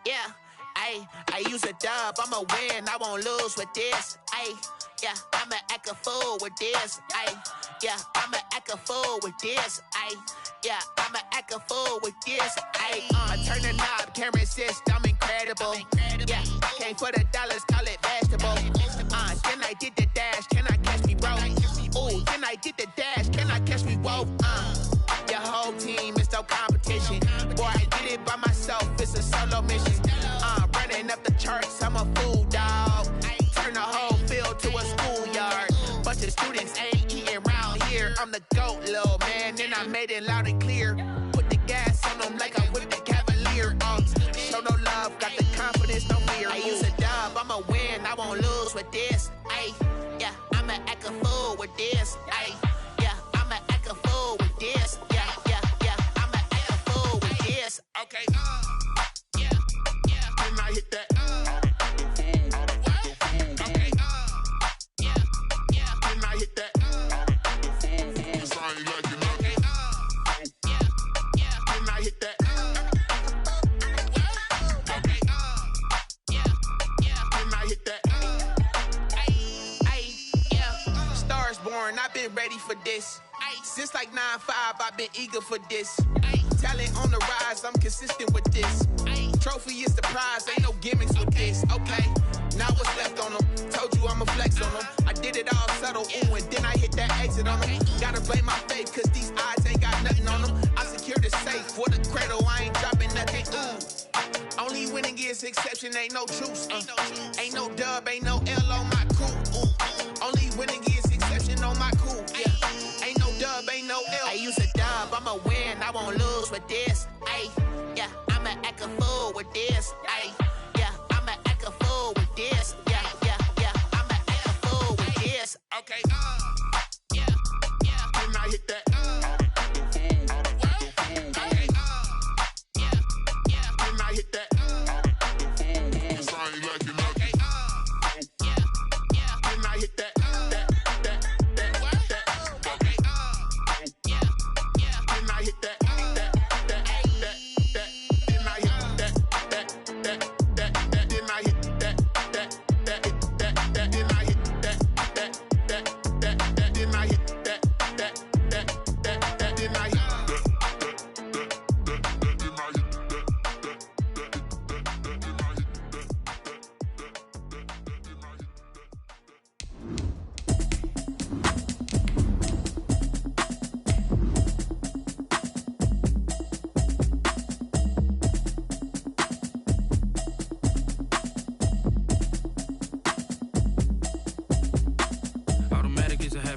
Yeah, I use a dub, I'ma win, I won't lose with this. Yeah, I'ma act a fool with this. Yeah, I'ma act a fool with this. Yeah, I'ma act a fool with this. I turn the knob, can't resist, I'm incredible. Yeah, came for the dollars, call it vegetable. Then I did the dash, can I catch me, bro? Ooh, then I did the dash, can I catch me, whoa? Your whole team is no competition. Boy, I did it by myself, it's a solo mission. Running up the charts, I'm a fool, dog. Turn the whole field to a schoolyard. Bunch of students ain't eating round here. I'm the GOAT, little man, and I made it loud and clear. Put the gas on them like I'm with the Cavalier. Show no love, got the confidence, no fear. I use a dub, I'ma win, I won't lose with this. Yeah, I'ma act a fool with this. Yeah, I'ma act a fool with this. Yeah, I'ma act a fool with this. Okay, yeah, then I hit that. I've been ready for this. Since like 9-5, I've been eager for this. Talent on the rise, I'm consistent with this. Trophy is the prize, ain't no gimmicks with this. Okay, now what's left on them? Told you I'ma flex on them. I did it all subtle, ooh, and then I hit that exit on them. Gotta blame my faith, cause these odds ain't got nothing on them. I secured the safe for the cradle, I ain't dropping nothing, ooh. Only winning is exception, ain't no truce. Ain't no dub, ain't no L on my crew, ooh. Only winning is exception on my cool, yeah. Ain't no dub, ain't no L. I use a dub, I'ma win, I won't lose with this. Yeah, I'ma act a fool with this. Yeah, I'ma act a fool with this. Yeah, I'ma act a fool with this. Okay, yeah, then I hit that. Okay, yeah, then I hit that.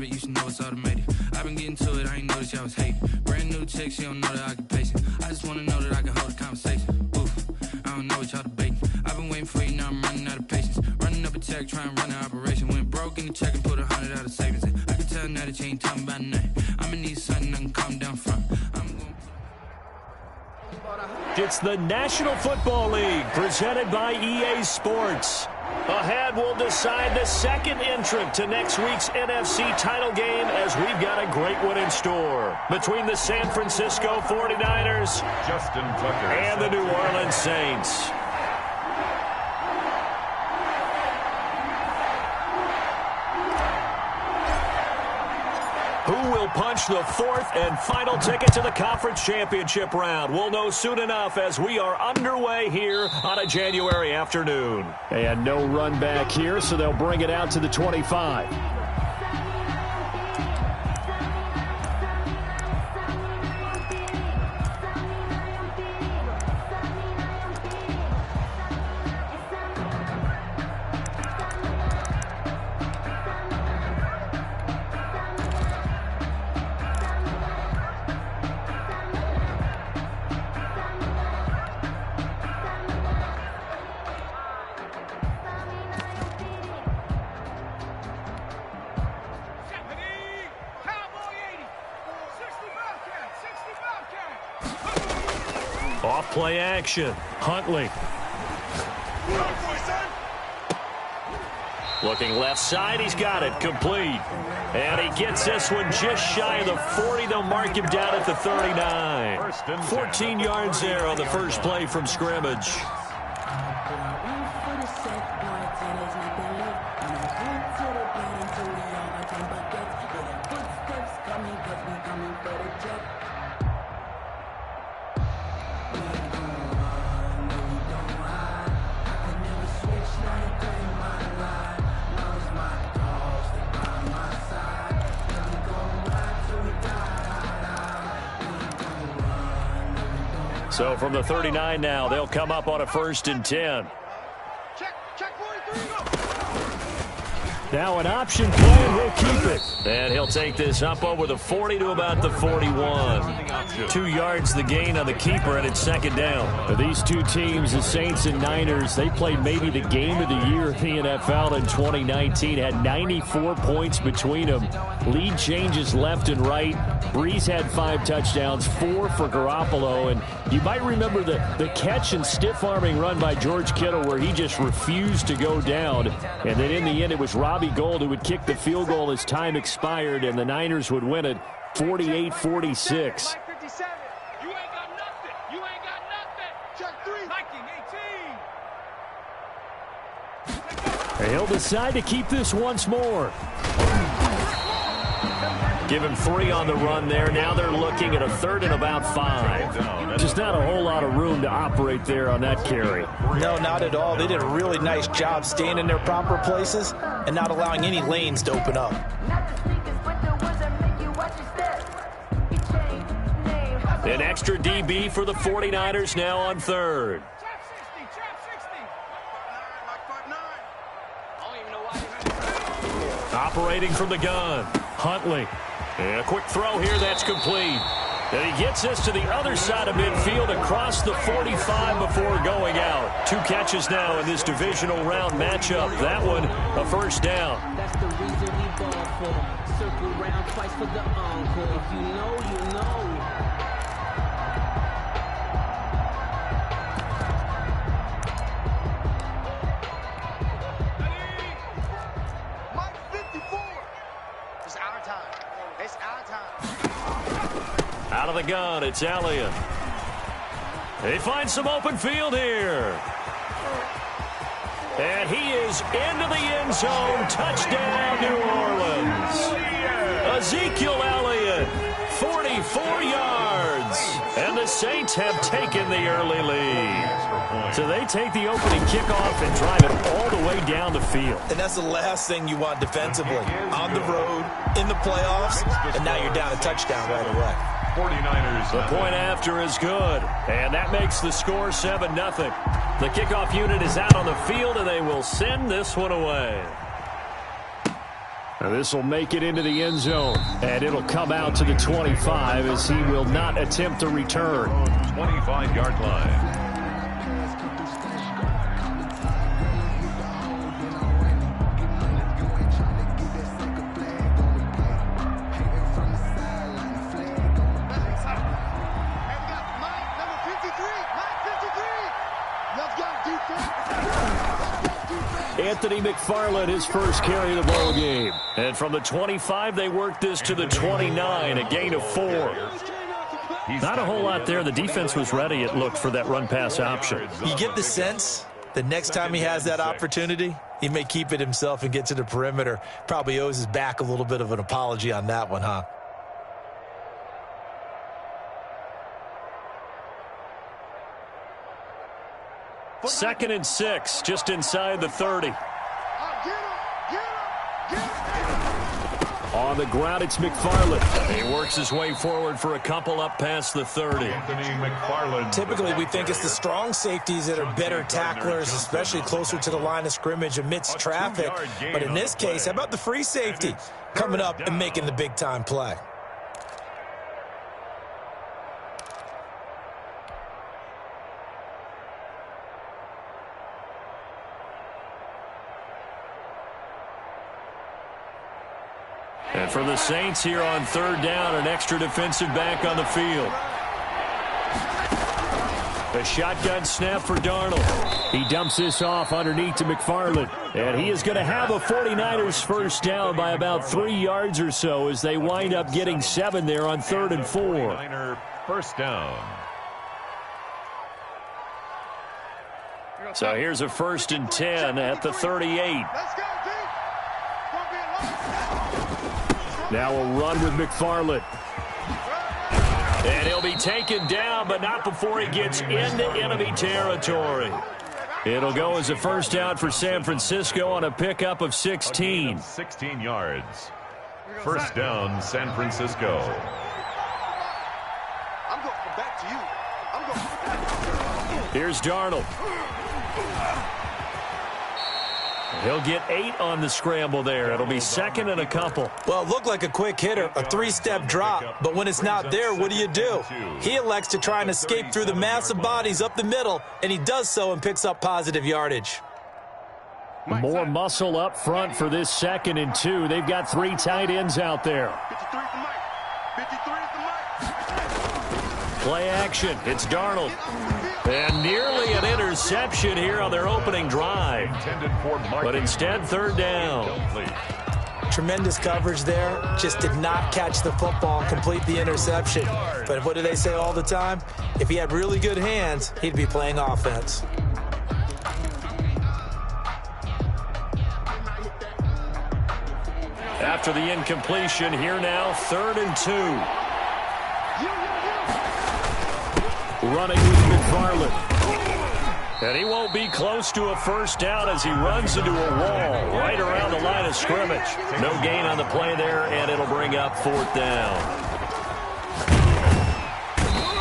You should know it's automated. I've been getting to it, I ain't noticed y'all was hating. Brand new chick, she don't know the occupation. I just wanna know that I can hold a conversation. Oof, I don't know what y'all debating. I've been waiting for you, now I'm running out of patience. Running up a check, trying to run an operation. Went broke in the check and put 100 out of savings in. I can tell now that you ain't talking about nothing. I'ma need something I can calm down from. It's the National Football League, presented by EA Sports. Ahead, we'll decide the second entrant to next week's NFC title game, as we've got a great one in store between the San Francisco 49ers and the New Orleans Saints. Who will punch the fourth and final ticket to the conference championship round? We'll know soon enough as we are underway here on a January afternoon. And no run back here, so they'll bring it out to the 25. Off play action. Huntley. Looking left side. He's got it. Complete. And he gets this one just shy of the 40. They'll mark him down at the 39. 14 yards there on the first play from scrimmage. So from the 39 now, they'll come up on a 1st and 10. Now an option play, and he'll keep it. And he'll take this up over the 40 to about the 41. 2 yards the gain on the keeper, and it's 2nd down. These two teams, the Saints and Niners, they played maybe the game of the year in the NFL in 2019. Had 94 points between them. Lead changes left and right. Breeze had 5 touchdowns, 4 for Garoppolo. And you might remember the catch and stiff-arming run by George Kittle where he just refused to go down. And then in the end, it was Robbie Gould who would kick the field goal as time expired, and the Niners would win it 48-46. He'll decide to keep this once more. Give him 3 on the run there. Now they're looking at a 3rd and about 5. Just not a whole lot of room to operate there on that carry. No, not at all. They did a really nice job staying in their proper places and not allowing any lanes to open up. An extra DB for the 49ers now on 3rd. Operating from the gun, Huntley. And a quick throw here, that's complete. And he gets us to the other side of midfield across the 45 before going out. 2 catches now in this divisional round matchup. That one, a 1st down. That's the reason we ball for them. Circle round twice for the encore. If you know, you know. Out of the gun, it's Elliott. They find some open field here. And he is into the end zone. Touchdown, New Orleans. Ezekiel Elliott, 44 yards. And the Saints have taken the early lead. So they take the opening kickoff and drive it all the way down the field. And that's the last thing you want defensively. On the road, in the playoffs, and now you're down a touchdown right away. 49ers. The point after is good, and that makes the score 7-0. The kickoff unit is out on the field, and they will send this one away. And this will make it into the end zone, and it'll come out to the 25 as he will not attempt to return. 25-yard line. Anthony McFarland, his first carry of the ball game. And from the 25, they worked this to the 29, a gain of 4. Not a whole lot there. The defense was ready, it looked, for that run-pass option. You get the sense the next time he has that opportunity, he may keep it himself and get to the perimeter. Probably owes his back a little bit of an apology on that one, huh? Second and 6, just inside the 30. On the ground, it's McFarland. He works his way forward for a couple up past the 30. Anthony McFarland. Typically, we think it's the strong safeties that are better tacklers, especially closer to the line of scrimmage amidst traffic. But in this case, how about the free safety coming up and making the big-time play? And for the Saints here on 3rd down, an extra defensive back on the field. A shotgun snap for Darnold. He dumps this off underneath to McFarland. And he is going to have a 49ers first down by about 3 yards or so as they wind up getting 7 there on 3rd and 4. 49er first down. So here's a 1st and 10 at the 38. Now a run with McFarland. And he'll be taken down, but not before he gets into enemy territory. It'll go as a first down for San Francisco on a pickup of 16. 16 yards. First down, San Francisco. I'm going back to you. I'm going. Here's Darnold. He'll get 8 on the scramble there. It'll be 2nd and a couple. Well, it looked like a quick hitter, a 3-step drop. But when it's not there, what do? He elects to try and escape through the massive bodies up the middle, and he does so and picks up positive yardage. More muscle up front for this 2nd and 2. They've got 3 tight ends out there. 53 is the mic. 53 is the mic. Play action. It's Darnold. And nearly an interception here on their opening drive. But instead, 3rd down. Tremendous coverage there. Just did not catch the football, complete the interception. But what do they say all the time? If he had really good hands, he'd be playing offense. After the incompletion, here now, 3rd and 2. Running with McFarland. And he won't be close to a first down as he runs into a wall right around the line of scrimmage. No gain on the play there, and it'll bring up 4th down.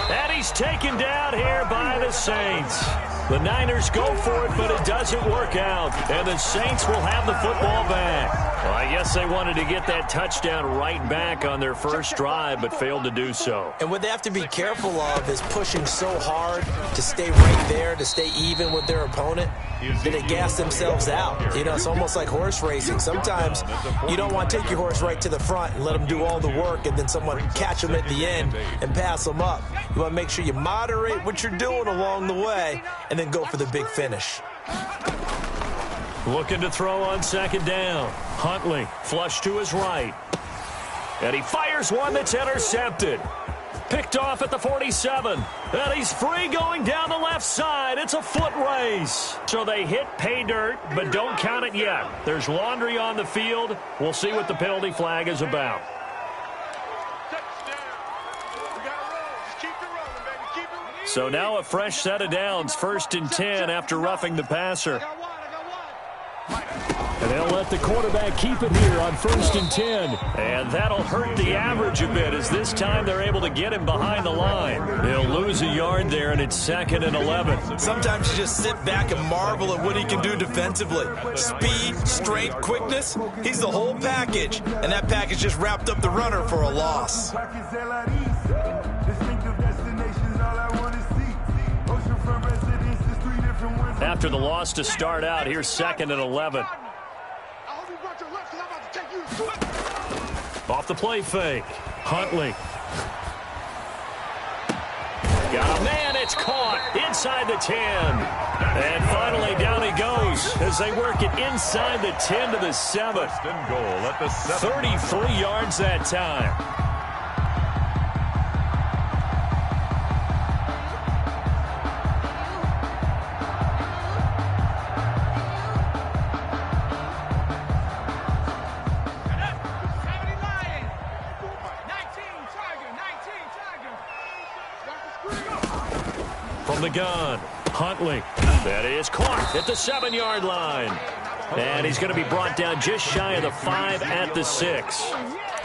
And he's taken down here by the Saints. The Niners go for it, but it doesn't work out. And the Saints will have the football back. Well, I guess they wanted to get that touchdown right back on their first drive, but failed to do so. And what they have to be careful of is pushing so hard to stay right there, to stay even with their opponent, that they gas themselves out. You know, it's almost like horse racing. Sometimes you don't want to take your horse right to the front and let them do all the work, and then someone catch them at the end and pass them up. You want to make sure you moderate what you're doing along the way and then go for the big finish. Looking to throw on 2nd down. Huntley, flush to his right. And he fires one that's intercepted. Picked off at the 47. And he's free going down the left side. It's a foot race. So they hit pay dirt, but don't count it yet. There's laundry on the field. We'll see what the penalty flag is about. So now a fresh set of downs. 1st and 10 after roughing the passer. And they'll let the quarterback keep it here on 1st and 10. And that'll hurt the average a bit, as this time they're able to get him behind the line. He'll lose a yard there, and it's 2nd and 11. Sometimes you just sit back and marvel at what he can do defensively. Speed, strength, quickness, he's the whole package. And that package just wrapped up the runner for a loss. After the loss to start out, here's 2nd and 11. Off the play fake. Huntley. Got a man, it's caught inside the 10. And finally down he goes as they work it inside the 10 to the 7. 33 yards that time. From the gun, Huntley. That is caught at the 7-yard line. And he's going to be brought down just shy of the 5 at the 6.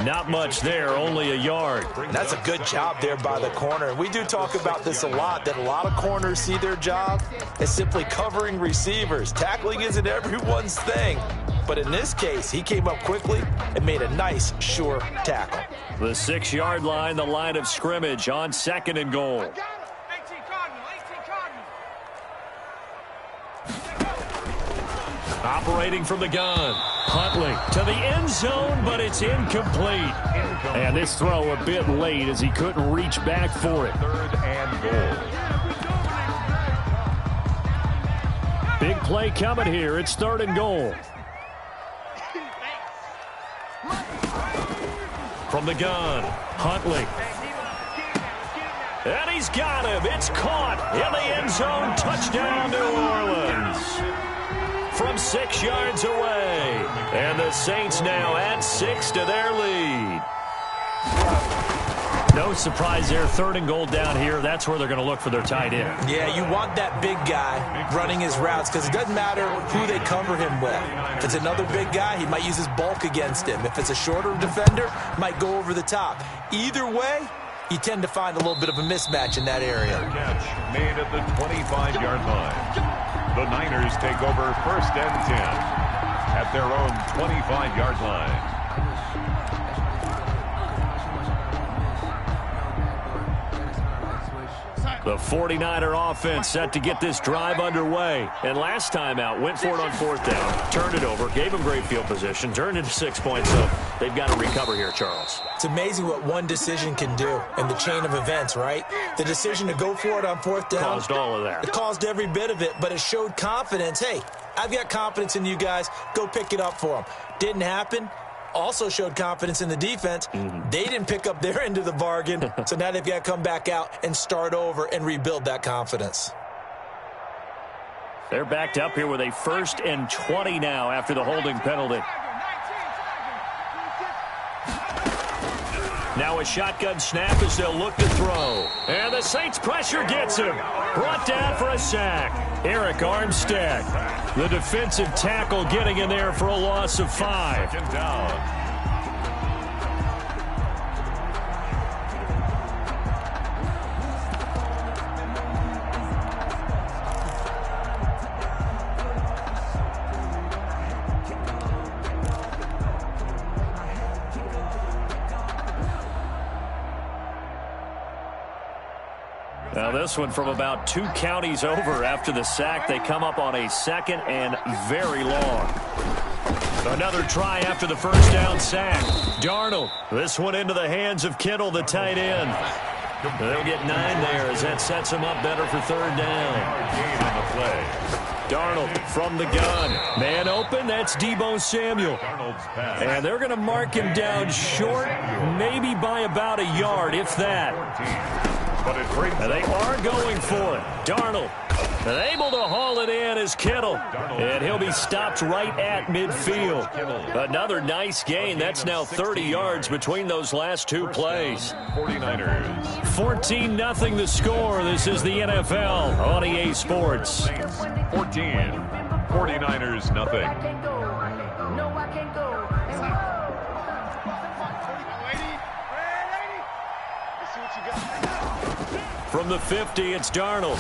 Not much there, only a yard. That's a good job there by the corner. We do talk about this a lot, that a lot of corners see their job as simply covering receivers. Tackling isn't everyone's thing. But in this case, he came up quickly and made a nice, sure tackle. The 6-yard line, the line of scrimmage on 2nd and goal. Operating from the gun. Huntley to the end zone, but it's incomplete. And this throw a bit late as he couldn't reach back for it. 3rd and goal. Big play coming here. It's 3rd and goal. From the gun, Huntley. And he's got him. It's caught in the end zone. Touchdown, New Orleans. From 6 yards away. And the Saints now add 6 to their lead. No surprise there. 3rd and goal down here. That's where they're going to look for their tight end. Yeah, you want that big guy running his routes because it doesn't matter who they cover him with. If it's another big guy, he might use his bulk against him. If it's a shorter defender, might go over the top. Either way, you tend to find a little bit of a mismatch in that area. Catch made at the 25-yard line. The Niners take over 1st and 10 at their own 25-yard line. The 49er offense set to get this drive underway. And last time out, went for it on 4th down, turned it over, gave them great field position, turned it to 6 points. So they've got to recover here, Charles. It's amazing what one decision can do in the chain of events, right? The decision to go for it on 4th down. Caused all of that. It caused every bit of it, but it showed confidence. Hey, I've got confidence in you guys. Go pick it up for them. Didn't happen. Also showed confidence in the defense. They didn't pick up their end of the bargain, so now they've got to come back out and start over and rebuild that confidence. They're backed up here with a 1st and 20 now after the holding penalty. Now a shotgun snap as they'll look to throw. And the Saints pressure gets him. Brought down for a sack. Eric Armstead, the defensive tackle, getting in there for a loss of 5. 2nd down. Now this one from about 2 counties over after the sack. They come up on a 2nd and very long. Another try after the 1st down sack. Darnold, this one into the hands of Kittle, the tight end. They'll get 9 there as that sets them up better for 3rd down. Darnold from the gun. Man open, that's Deebo Samuel. And they're going to mark him down short, maybe by about a yard, if that. And they are going for it. Darnold, and able to haul it in is Kittle. And he'll be stopped right at midfield. Another nice gain. That's now 30 yards between those last 2 plays. 49ers. 14-0 the score. This is the NFL on EA Sports. 14. 49ers nothing. From the 50, it's Darnold.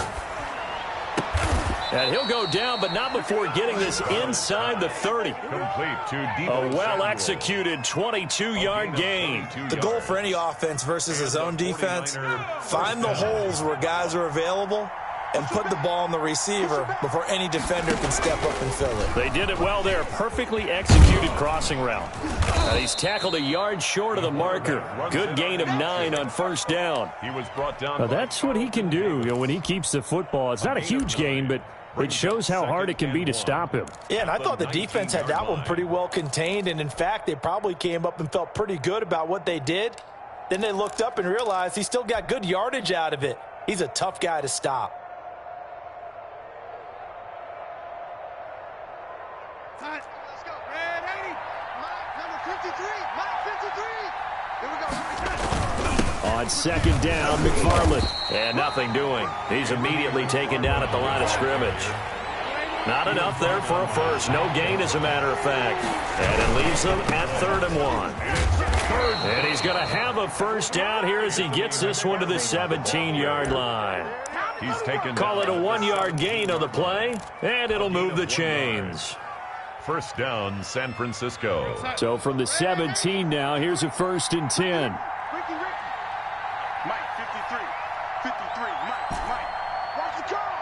And he'll go down, but not before getting this inside the 30. Complete to A well-executed 22-yard gain. The goal for any offense versus his own defense, find the holes where guys are available and put the ball on the receiver before any defender can step up and fill it. They did it well there. Perfectly executed crossing route. And he's tackled a yard short of the marker. Good gain of 9 on 1st down. He was brought down. Now that's what he can do, when he keeps the football. It's not a huge gain, but it shows how hard it can be to stop him. Yeah, and I thought the defense had that one pretty well contained, and in fact, they probably came up and felt pretty good about what they did. Then they looked up and realized he still got good yardage out of it. He's a tough guy to stop. Let's go. Red 80. Number 53. Mike 53. Here we go. On 2nd down, McFarland. And nothing doing. He's immediately taken down at the line of scrimmage. Not enough there for a first. No gain, as a matter of fact. And it leaves them at 3rd and 1. And he's going to have a 1st down here as he gets this one to the 17-yard line. He's taken. Call it a 1-yard gain on the play, and it'll move the chains. 1st down, San Francisco. So from the 17 now, here's a 1st and 10. Mike 53. 53. Mike. Watch the car.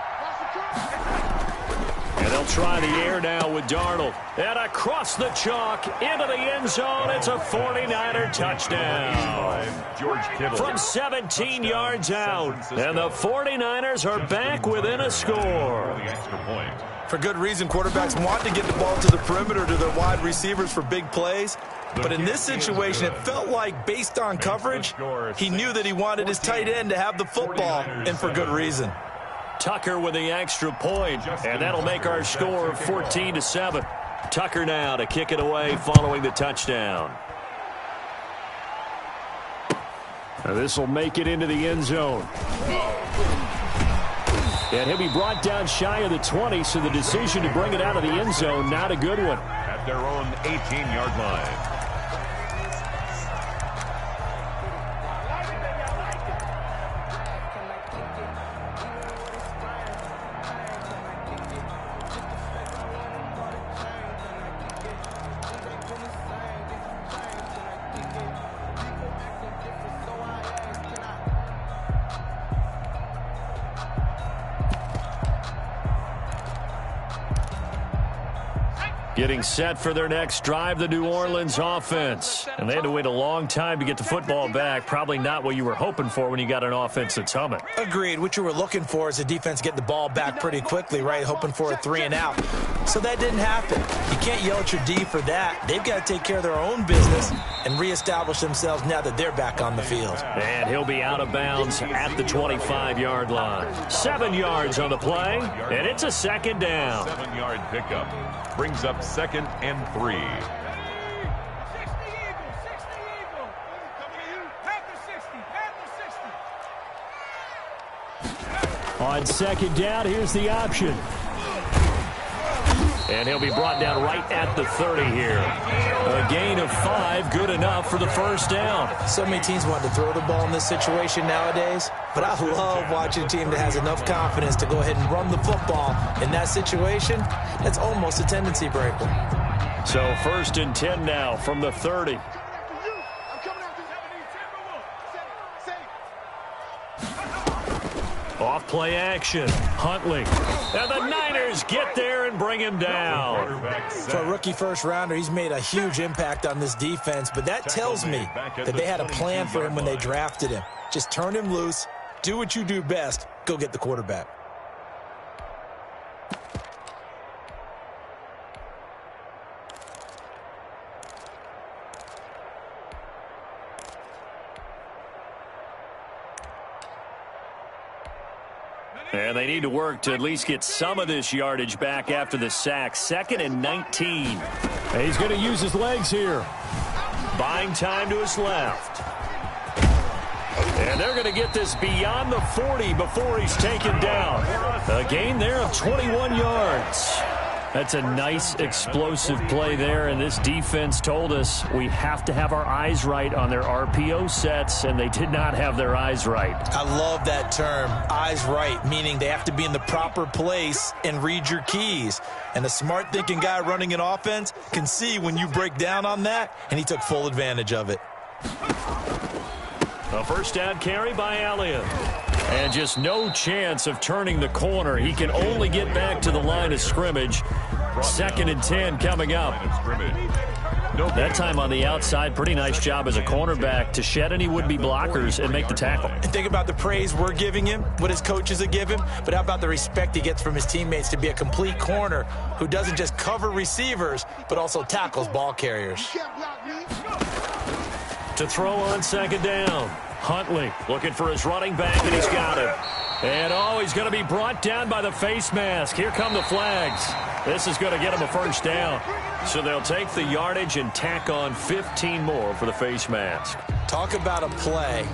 And they'll try the air now with Darnold. And across the chalk, into the end zone, it's a 49er touchdown. George Kittle. From 17 yards out. And the 49ers are back within a score. The extra point. For good reason, quarterbacks want to get the ball to the perimeter to their wide receivers for big plays. But in this situation, it felt like, based on coverage, he knew that he wanted his tight end to have the football, and for good reason. Tucker with the extra point, and that'll make our score 14-7. Tucker now to kick it away following the touchdown. This will make it into the end zone. And he'll be brought down shy of the 20, so the decision to bring it out of the end zone, not a good one. At their own 18-yard line. Getting set for their next drive, the New Orleans offense. And they had to wait a long time to get the football back. Probably not what you were hoping for when you got an offense that's humming. Agreed. What you were looking for is the defense getting the ball back pretty quickly, right? Hoping for a 3-and-out. So that didn't happen. You can't yell at your D for that. They've got to take care of their own business and reestablish themselves now that they're back on the field. And he'll be out of bounds at the 25-yard line. 7 yards on the play, and it's a second down. 7-yard pickup. Brings up 2nd and 3. On second down, here's the option. And he'll be brought down right at the 30 here. A gain of 5, good enough for the first down. So many teams want to throw the ball in this situation nowadays, but I love watching a team that has enough confidence to go ahead and run the football. In that situation, that's almost a tendency breaker. So 1st and 10 now from the 30. Off play action. Huntley. And the Niners get there and bring him down. For a rookie first-rounder, he's made a huge impact on this defense, but that tells me that they had a plan for him when they drafted him. Just turn him loose, do what you do best, go get the quarterback. And they need to work to at least get some of this yardage back after the sack. 2nd and 19. And he's going to use his legs here. Buying time to his left. And they're going to get this beyond the 40 before he's taken down. A gain there of 21 yards. That's a nice explosive play there, and this defense told us we have to have our eyes right on their RPO sets, and they did not have their eyes right. I love that term, eyes right, meaning they have to be in the proper place and read your keys. And a smart thinking guy running an offense can see when you break down on that, and he took full advantage of it. A first down carry by Elliott. And just no chance of turning the corner. He can only get back to the line of scrimmage. 2nd and 10 coming up. That time on the outside, pretty nice job as a cornerback to shed any would-be blockers and make the tackle. And think about the praise we're giving him, what his coaches have given him, but how about the respect he gets from his teammates to be a complete corner who doesn't just cover receivers, but also tackles ball carriers. To throw on 2nd down. Huntley looking for his running back, and he's got it. And, he's going to be brought down by the face mask. Here come the flags. This is going to get him a first down. So they'll take the yardage and tack on 15 more for the face mask. Talk about a play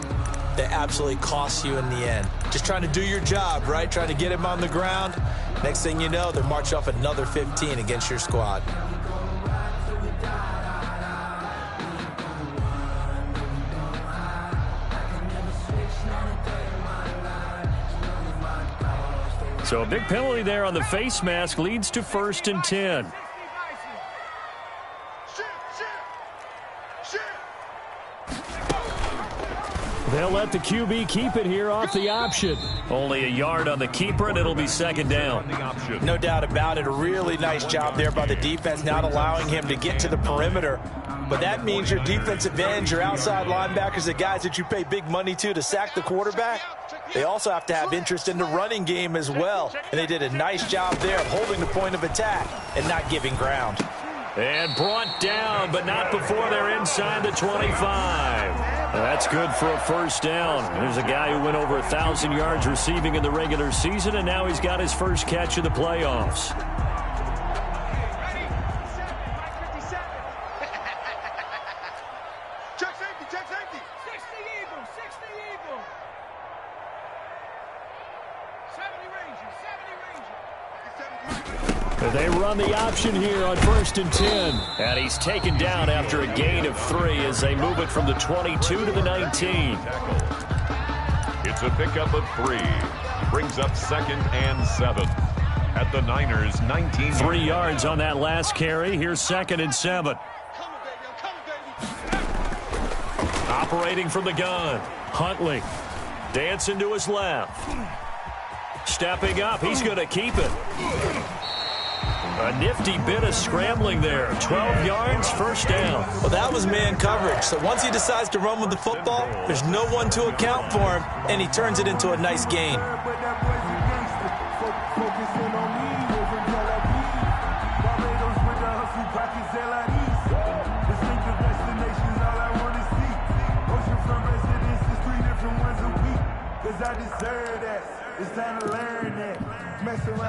that absolutely costs you in the end. Just trying to do your job, right? Trying to get him on the ground. Next thing you know, they're marching off another 15 against your squad. So a big penalty there on the face mask leads to 1st and 10. They'll let the QB keep it here off the option. Only a yard on the keeper, and it'll be 2nd down. No doubt about it. A really nice job there by the defense, not allowing him to get to the perimeter. But that means your defensive ends, your outside linebackers, the guys that you pay big money to sack the quarterback, they also have to have interest in the running game as well. And they did a nice job there of holding the point of attack and not giving ground. And brought down, but not before they're inside the 25. That's good for a first down. There's a guy who went over 1,000 yards receiving in the regular season, and now he's got his first catch in the playoffs. Check safety, check safety. 60 Eagle, 60 Eagle. 70 Ranger, 70 Ranger. They run the option here on 1st and 10. And he's taken down after a gain of 3 as they move it from the 22 to the 19. It's a pickup of 3. Brings up 2nd and 7. At the Niners' 19. 3 yards on that last carry. Here's 2nd and 7. Operating from the gun. Huntley dancing to his left. Stepping up. He's going to keep it. A nifty bit of scrambling there. 12 yards, first down. Well, that was man coverage. So once he decides to run with the football, there's no one to account for him, and he turns it into a nice gain.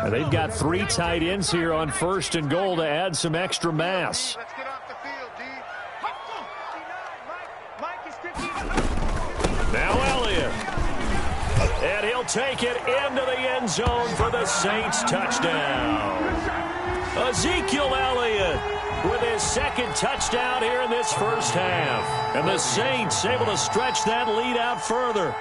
They've got 3 tight ends here on 1st and goal to add some extra mass. Let's get off the field, D. Now Elliott. And he'll take it into the end zone for the Saints touchdown. Ezekiel Elliott with his 2nd touchdown here in this first half. And the Saints able to stretch that lead out further.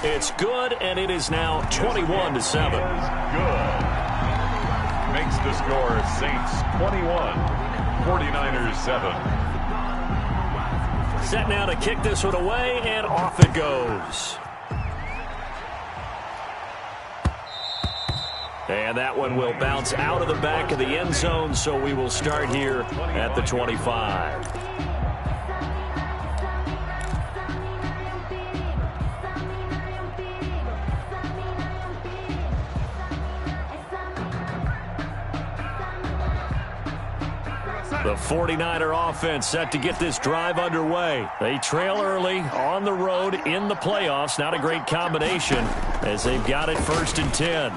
It's good, and it is now 21-7. Good. Makes the score Saints 21, 49ers 7. Set now to kick this one away, and off it goes. And that one will bounce out of the back of the end zone, so we will start here at the 25. The 49er offense set to get this drive underway. They trail early on the road in the playoffs. Not a great combination as they've got it 1st and 10.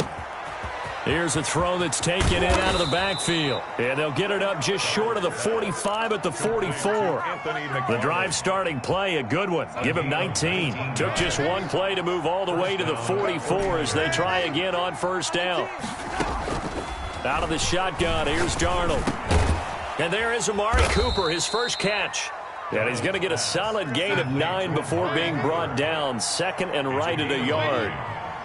Here's a throw that's taken in out of the backfield. And they'll get it up just short of the 45 at the 44. The drive starting play, a good one. Give him 19. Took just one play to move all the way to the 44 as they try again on 1st down. Out of the shotgun, here's Darnold. And there is Amari Cooper, his first catch. And he's going to get a solid gain of 9 before being brought down. 2nd and right at a yard.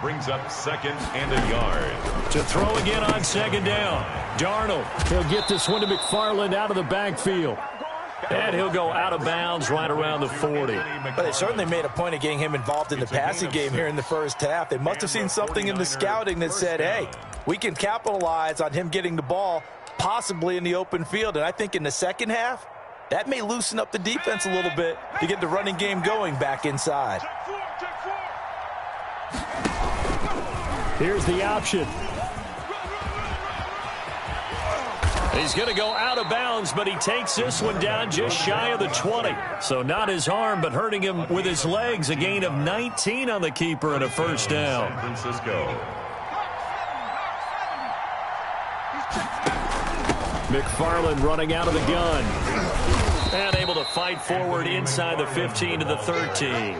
Brings up 2nd and a yard. To throw again on 2nd down. Darnold, he'll get this one to McFarland out of the backfield. And he'll go out of bounds right around the 40. But they certainly made a point of getting him involved in the passing game here in the first half. They must have seen something in the scouting that said, hey, we can capitalize on him getting the ball possibly in the open field. And I think in the second half, that may loosen up the defense a little bit to get the running game going back inside. Here's the option. He's going to go out of bounds, but he takes this one down just shy of the 20. So not his arm, but hurting him with his legs. A gain of 19 on the keeper and a first down. San Francisco. McFarland running out of the gun. And able to fight forward inside the 15 to the 13.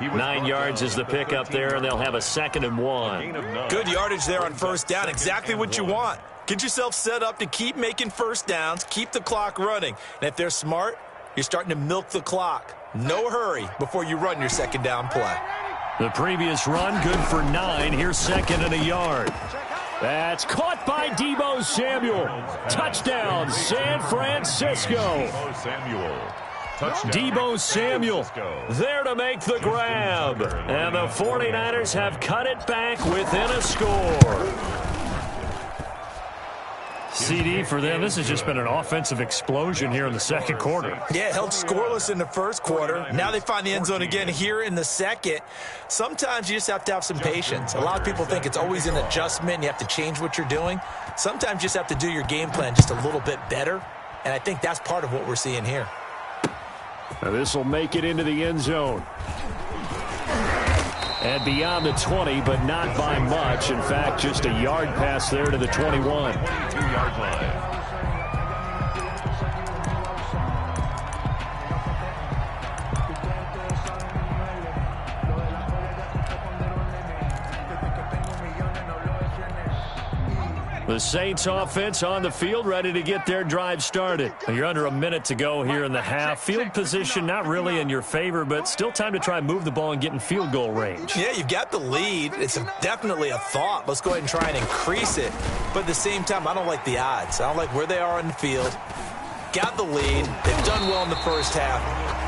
9 yards is the pickup there, and they'll have a 2nd and 1. Good yardage there on 1st down. Exactly what you want. Get yourself set up to keep making first downs, keep the clock running. And if they're smart, you're starting to milk the clock. No hurry before you run your 2nd down play. The previous run, good for 9. Here's 2nd and a yard. That's caught by Deebo Samuel. Touchdown, San Francisco. Deebo Samuel there to make the grab. And the 49ers have cut it back within a score. CD for them. This has just been an offensive explosion here in the second quarter. Yeah, held scoreless in the first quarter. Now they find the end zone again here in the second. Sometimes you just have to have some patience. A lot of people think it's always an adjustment. You have to change what you're doing. Sometimes you just have to do your game plan just a little bit better, and I think that's part of what we're seeing here. Now this will make it into the end zone. And beyond the 20, but not by much. In fact, just a yard pass there to the 21. 22-yard line. The Saints offense on the field, ready to get their drive started. You're under a minute to go here in the half. Field position not really in your favor, but still time to try and move the ball and get in field goal range. Yeah, you've got the lead. It's definitely a thought. Let's go ahead and try and increase it. But at the same time, I don't like the odds. I don't like where they are in the field. Got the lead. They've done well in the first half.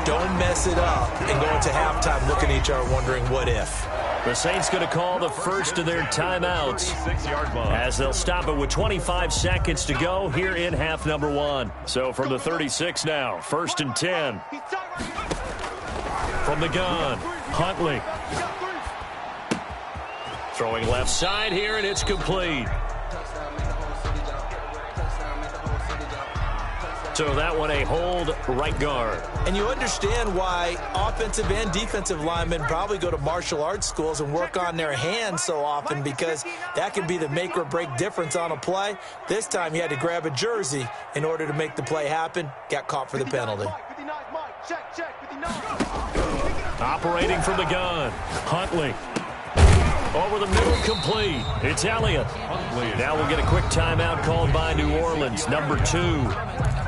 Don't mess it up and go into halftime looking at each other wondering what if. The Saints going to call the first of their timeouts as they'll stop it with 25 seconds to go here in half number one. So from the 36 now, 1st and 10. From the gun, Huntley. Throwing left side here, and it's complete. So that one a hold right guard. And you understand why offensive and defensive linemen probably go to martial arts schools and work on their hands so often, because that can be the make or break difference on a play. This time he had to grab a jersey in order to make the play happen. Got caught for the penalty. Operating from the gun, Huntley. Over the middle, complete. It's Elliott. Now we'll get a quick timeout called by New Orleans, number 2.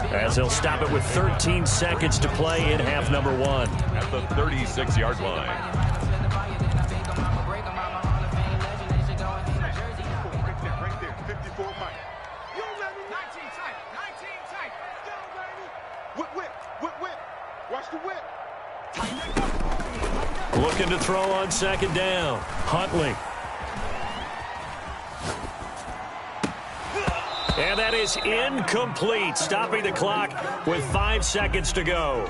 As they'll stop it with 13 seconds to play in half number one. At the 36-yard line. Right there, 54 Mike. You let me 19 tight. Whip. Watch the whip. Looking to throw on second down. Huntley. And that is incomplete, stopping the clock with 5 seconds to go.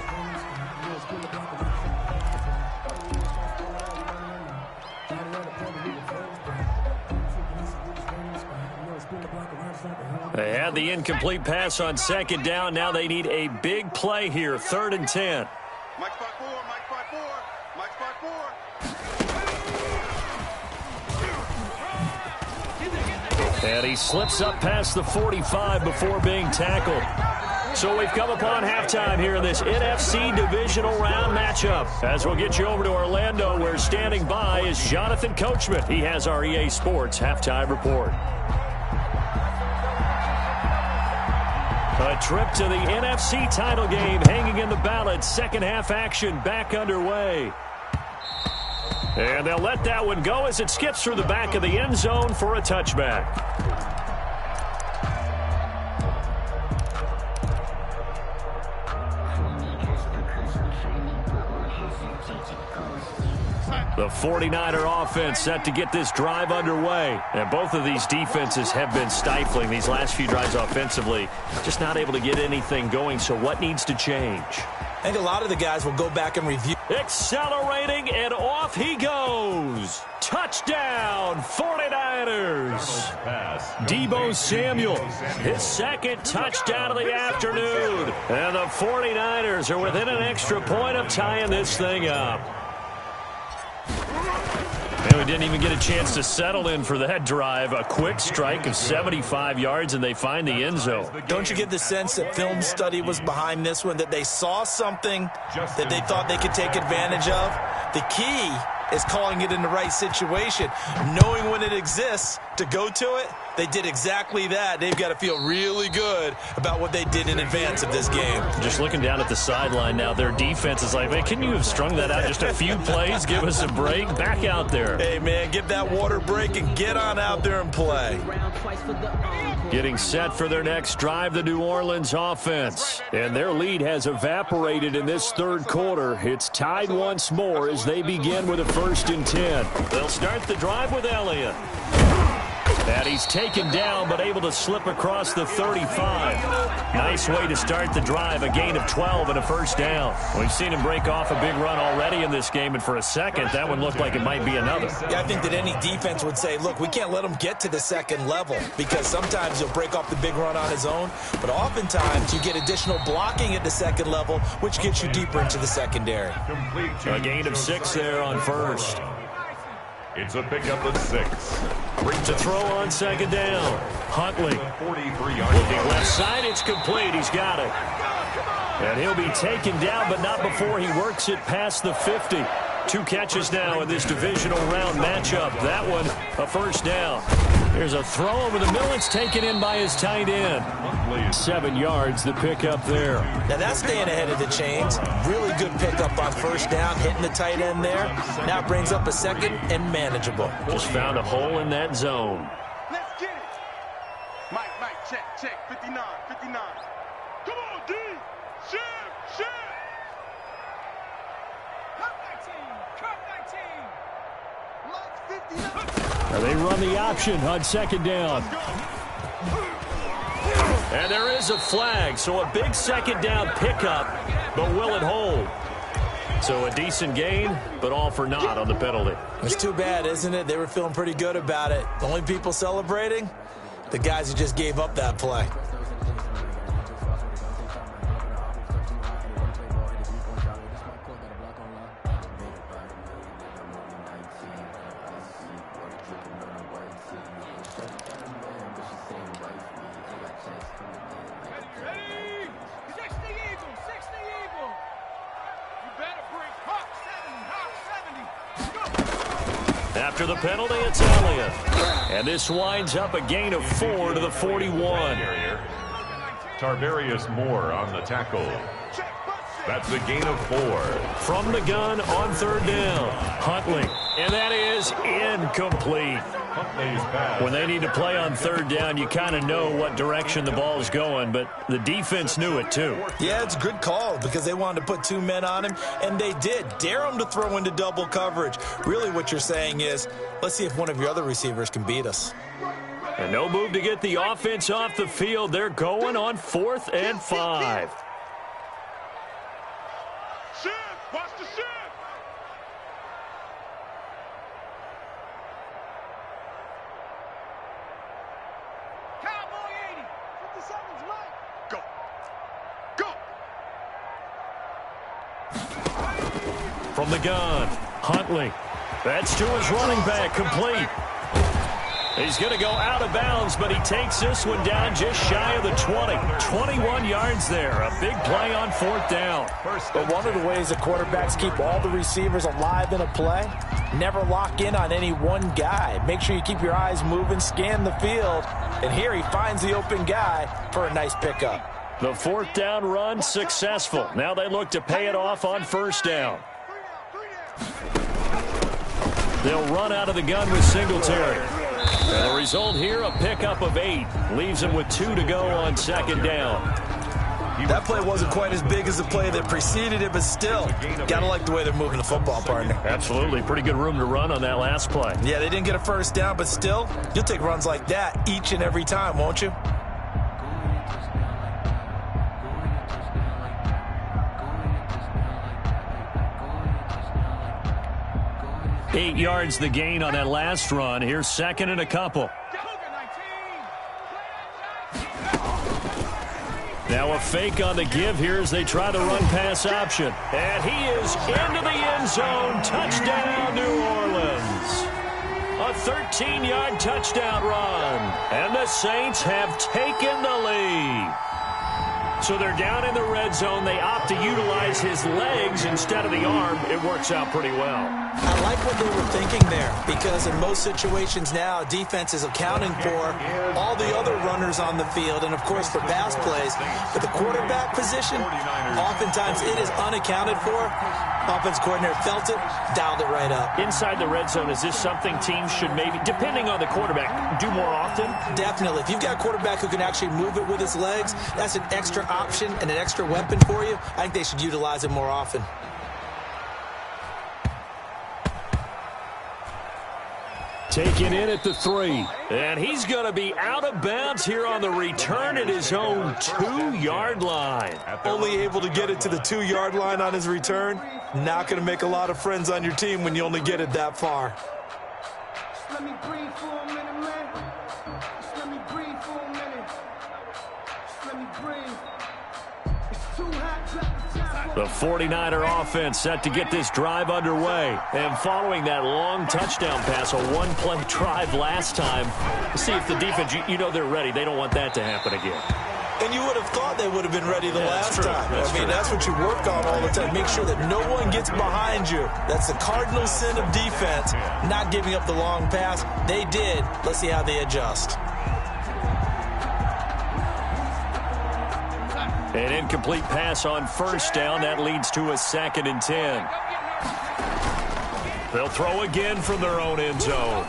They had the incomplete pass on second down. Now they need a big play here, 3rd and 10. Mike spot 4. And he slips up past the 45 before being tackled. So we've come upon halftime here in this NFC Divisional Round matchup. As we'll get you over to Orlando, where standing by is Jonathan Coachman. He has our EA Sports halftime report. A trip to the NFC title game hanging in the balance. Second half action back underway. And they'll let that one go as it skips through the back of the end zone for a touchback. The 49er offense set to get this drive underway. And both of these defenses have been stifling these last few drives offensively. Just not able to get anything going, so what needs to change? I think a lot of the guys will go back and review. Accelerating, and off he goes. Touchdown, 49ers. Deebo Samuel, his second touchdown of the afternoon. And the 49ers are within an extra point of tying this thing up. And we didn't even get a chance to settle in for that drive. A quick strike of 75 yards, and they find the end zone. Don't you get the sense that film study was behind this one, that they saw something that they thought they could take advantage of? The key is calling it in the right situation, knowing when it exists to go to it. They did exactly that. They've got to feel really good about what they did in advance of this game. Just looking down at the sideline now, their defense is like, man, can you have strung that out just a few plays? Give us a break. Back out there. Hey, man, give that water break and get on out there and play. Getting set for their next drive, the New Orleans offense. And their lead has evaporated in this third quarter. It's tied once more as they begin with a 1st and 10. They'll start the drive with Elliott. And he's taken down, but able to slip across the 35. Nice way to start the drive, a gain of 12 and a first down. We've seen him break off a big run already in this game, and for a second, that one looked like it might be another. Yeah, I think that any defense would say, look, we can't let him get to the second level, because sometimes he'll break off the big run on his own, but oftentimes you get additional blocking at the second level, which gets you deeper into the secondary. A gain of 6 there on first. It's a pickup of 6. To throw on second down. Huntley. 43-yard Looking left side, it's complete. He's got it. And he'll be taken down, but not before he works it past the 50. 2 catches now in this divisional round matchup. That one, a first down. There's a throw over the middle. It's taken in by his tight end. 7 yards, the pickup there. Now that's staying ahead of the chains. Really good pickup on first down, hitting the tight end there. Now brings up a second and manageable. Just found a hole in that zone. Let's get it. Mike, check. 59. Come on, D. Shift. Cut 19. Lock 59. Now they run the option on second down. And there is a flag, so a big second down pickup, but will it hold? So a decent gain, but all for naught on the penalty. It's too bad, isn't it? They were feeling pretty good about it. The only people celebrating? The guys who just gave up that play. After the penalty, it's Elliott. And this winds up a gain of 4 to the 41. Tarvarius Moore on the tackle. That's a gain of 4. From the gun on third down, Huntley. And that is incomplete. When they need to play on third down, you kind of know what direction the ball is going, but the defense knew it too. Yeah, it's a good call because they wanted to put 2 men on him, and they did. Dare him to throw into double coverage. Really what you're saying is, let's see if one of your other receivers can beat us. And no move to get the offense off the field. They're going on 4th and 5. Shift. Watch the shift. Cowboy 80. 50 seconds, Mike. Go. From the gun, Huntley. That's to his running back, complete. He's going to go out of bounds, but he takes this one down just shy of the 20. 21 yards there. A big play on 4th down. But one of the ways the quarterbacks keep all the receivers alive in a play, never lock in on any one guy. Make sure you keep your eyes moving, scan the field, and here he finds the open guy for a nice pickup. The 4th down run successful. Now they look to pay it off on first down. They'll run out of the gun with Singletary. And the result here, a pickup of 8. Leaves them with 2 to go on second down. That play wasn't quite as big as the play that preceded it, but still, got to like the way they're moving the football, partner. Absolutely. Pretty good room to run on that last play. Yeah, they didn't get a first down, but still, you'll take runs like that each and every time, won't you? Eight yards the gain on that last run. Here's second and a couple. Now a fake on the give here as they try to run pass option. And he is into the end zone. Touchdown, New Orleans. A 13-yard touchdown run. And the Saints have taken the lead. So they're down in the red zone. They opt to utilize his legs instead of the arm. It works out pretty well. I like what they were thinking there, because in most situations now, defense is accounting for all the other runners on the field and, of course, for pass plays. But the quarterback position, oftentimes it is unaccounted for. Offense coordinator felt it, dialed it right up. Inside the red zone, is this something teams should maybe, depending on the quarterback, do more often? Definitely. If you've got a quarterback who can actually move it with his legs, that's an extra option and an extra weapon for you. I think they should utilize it more often. Taken in at the 3. And he's going to be out of bounds here on the return at his own 2-yard line. Only able to get it to the 2-yard line on his return. Not going to make a lot of friends on your team when you only get it that far. Let me breathe for a minute, man. Just let me breathe for a minute. Just let me breathe. It's too hot, drop the top. The 49er offense set to get this drive underway. And following that long touchdown pass, a one-play drive last time, see if the defense, you know they're ready. They don't want that to happen again. And you would have thought they would have been ready the last time. That's what you work on all the time. Make sure that no one gets behind you. That's the cardinal sin of defense, not giving up the long pass. They did. Let's see how they adjust. An incomplete pass on first down. That leads to a 2nd and 10. They'll throw again from their own end zone.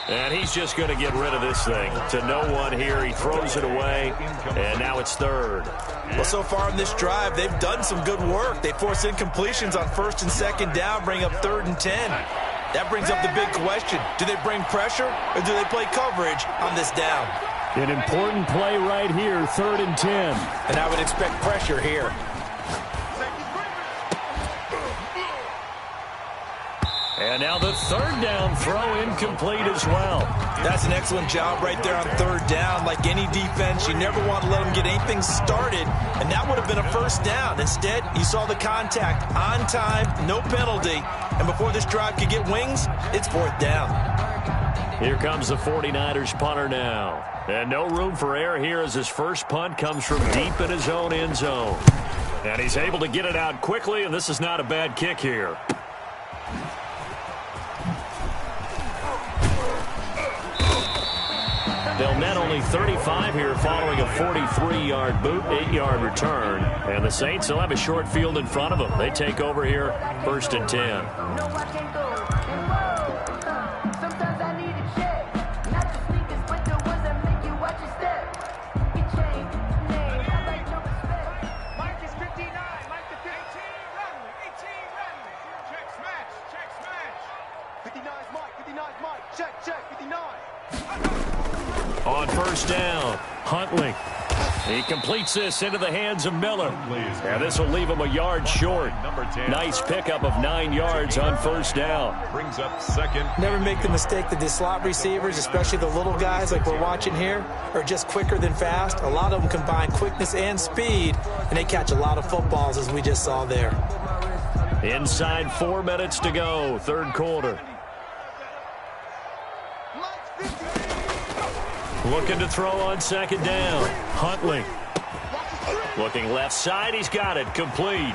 And he's just going to get rid of this thing. To no one here. He throws it away. And now it's 3rd. Well, so far in this drive, they've done some good work. They force incompletions on 1st and 2nd down, bring up 3rd and 10. That brings up the big question. Do they bring pressure or do they play coverage on this down? An important play right here, 3rd and 10. And I would expect pressure here. And now the 3rd down throw incomplete as well. That's an excellent job right there on 3rd down. Like any defense, you never want to let them get anything started, and that would have been a 1st down. Instead, you saw the contact on time, no penalty, and before this drive could get wings, it's 4th down. Here comes the 49ers punter now. And no room for error here as his first punt comes from deep in his own end zone. And he's able to get it out quickly, and this is not a bad kick here. They'll net only 35 here following a 43-yard boot, 8-yard return. And the Saints will have a short field in front of them. They take over here, 1st and 10. On 1st down, Huntley. He completes this into the hands of Miller. And this will leave him a yard short. Nice pickup of 9 yards on 1st down. Brings up 2nd. Never make the mistake that the slot receivers, especially the little guys like we're watching here, are just quicker than fast. A lot of them combine quickness and speed, and they catch a lot of footballs as we just saw there. Inside 4 minutes to go, 3rd quarter. Looking to throw on 2nd down. Huntley. Looking left side. He's got it. Complete.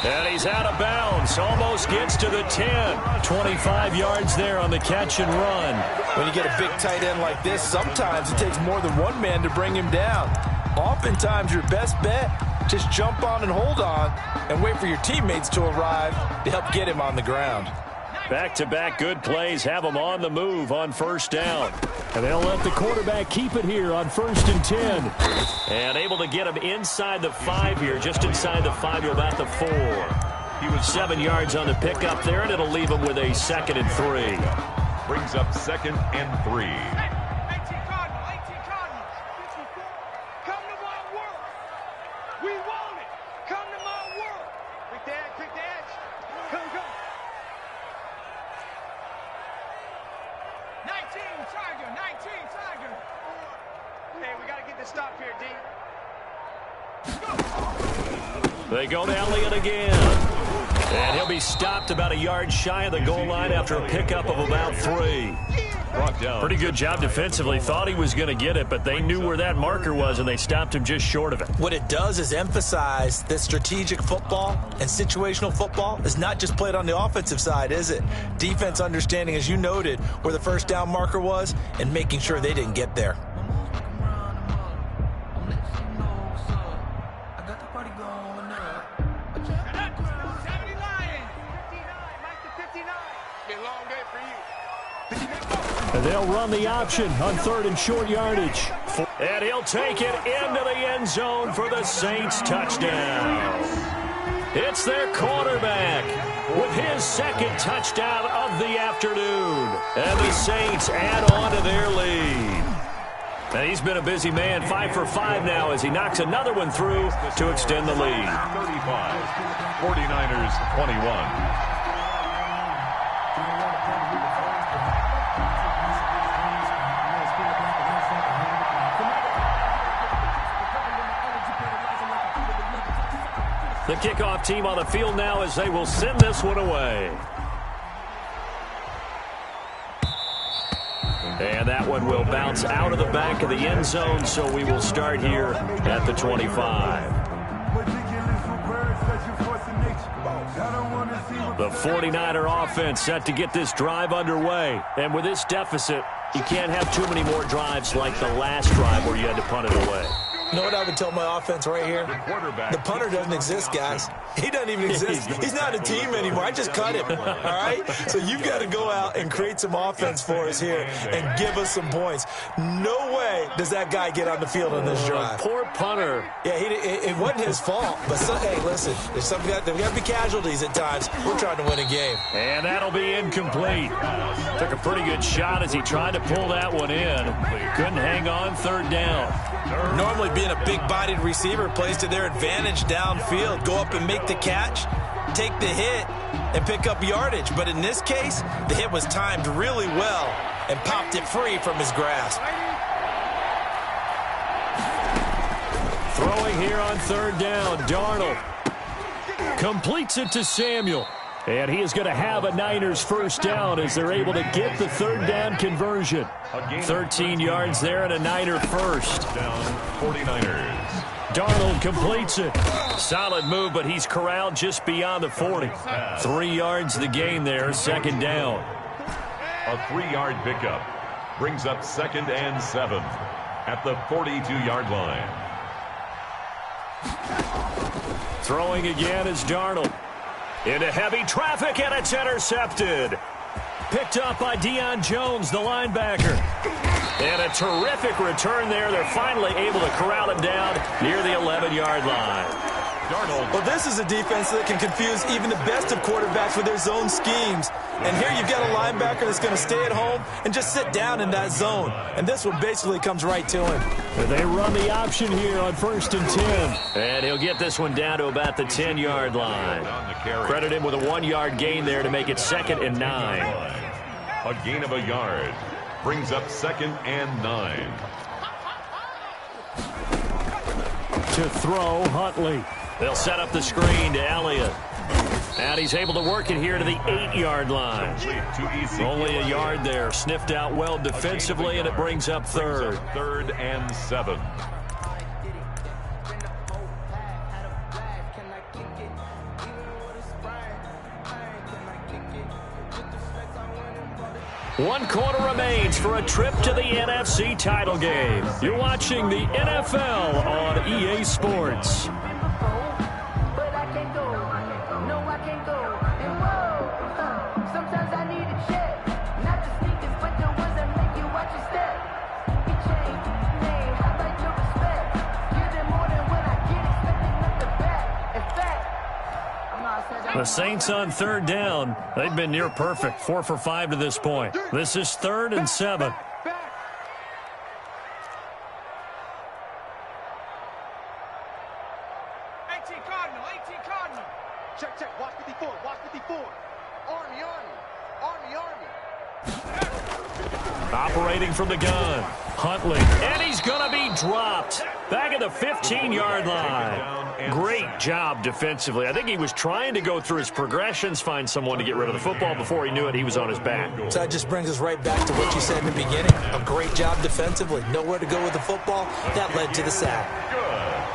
And he's out of bounds. Almost gets to the 10. 25 yards there on the catch and run. When you get a big tight end like this, sometimes it takes more than one man to bring him down. Oftentimes, your best bet, just jump on and hold on and wait for your teammates to arrive to help get him on the ground. Back-to-back good plays have them on the move on 1st down. And they'll let the quarterback keep it here on 1st and 10. And able to get him inside the 5 here, just inside the 5 to about the 4. He was 7 yards on the pickup there, and it'll leave him with a 2nd and 3. Brings up 2nd and 3. 18 Cardinals. Come to my world. We want it. Come to my world. Quick the edge. Come. 19 Tiger. Hey, we got to get this stop here, D. They go to Elliott again. And he'll be stopped about a yard shy of the goal line after a pickup of about 3. Pretty good job defensively. Thought he was going to get it, but they knew where that marker was, and they stopped him just short of it. What it does is emphasize that strategic football and situational football is not just played on the offensive side, is it? Defense understanding, as you noted, where the 1st down marker was and making sure they didn't get there. And they'll run the option on 3rd and short yardage. And he'll take it into the end zone for the Saints touchdown. It's their quarterback with his second touchdown of the afternoon. And the Saints add on to their lead. And he's been a busy man, 5 for 5 now as he knocks another one through to extend the lead. 35, 49ers 21. The kickoff team on the field now as they will send this one away. And that one will bounce out of the back of the end zone, so we will start here at the 25. The 49er offense set to get this drive underway. And with this deficit, you can't have too many more drives like the last drive where you had to punt it away. You know what I would tell my offense right here? The punter doesn't exist, guys. He doesn't even exist. He's not a team anymore. I just cut him, all right? So you've got to go out and create some offense for us here and give us some points. No way does that guy get on the field on this drive. Poor punter. Yeah, it wasn't his fault. But, hey, listen, there's got to be casualties at times. We're trying to win a game. And that'll be incomplete. Took a pretty good shot as he tried to pull that one in. Couldn't hang on third down. Normally being a big-bodied receiver plays to their advantage downfield. Go up and make the catch, take the hit, and pick up yardage. But in this case, the hit was timed really well and popped it free from his grasp. Throwing here on third down, Darnold completes it to Samuel. And he is going to have a Niners first down as they're able to get the third down conversion. 13 yards there and a Niner first. Down 49ers. Darnold completes it. Solid move, but he's corralled just beyond the 40. 3 yards the gain there, second down. A 3-yard pickup brings up 2nd and 7 at the 42-yard line. Throwing again is Darnold. Into heavy traffic, and it's intercepted. Picked up by Deion Jones, the linebacker. And a terrific return there. They're finally able to corral him down near the 11-yard line. Darnold. Well, this is a defense that can confuse even the best of quarterbacks with their zone schemes. And here you've got a linebacker that's going to stay at home and just sit down in that zone. And this one basically comes right to him. And they run the option here on 1st and 10. And he'll get this one down to about the 10-yard line. Credit him with a 1-yard gain there to make it 2nd and 9. A gain of a yard brings up 2nd and 9. To throw, Huntley. They'll set up the screen to Elliott. And he's able to work it here to the 8-yard line. Only a yard there. Sniffed out well defensively, and it brings up 3rd. 3rd and 7. One quarter remains for a trip to the NFC title game. You're watching the NFL on EA Sports. The Saints on third down. They've been near perfect. 4 for 5 to this point. This is 3rd and 7. 18 Cardinal, 18 Cardinal. Check, check. Watch 54, watch 54. Army, Army. Army, Army. Operating from the gun. Huntley. And he's going to be dropped. Back at the 15-yard line. Great job defensively. I think he was trying to go through his progressions, find someone to get rid of the football. Before he knew it, he was on his back. So that just brings us right back to what you said in the beginning. A great job defensively. Nowhere to go with the football. That led to the sack.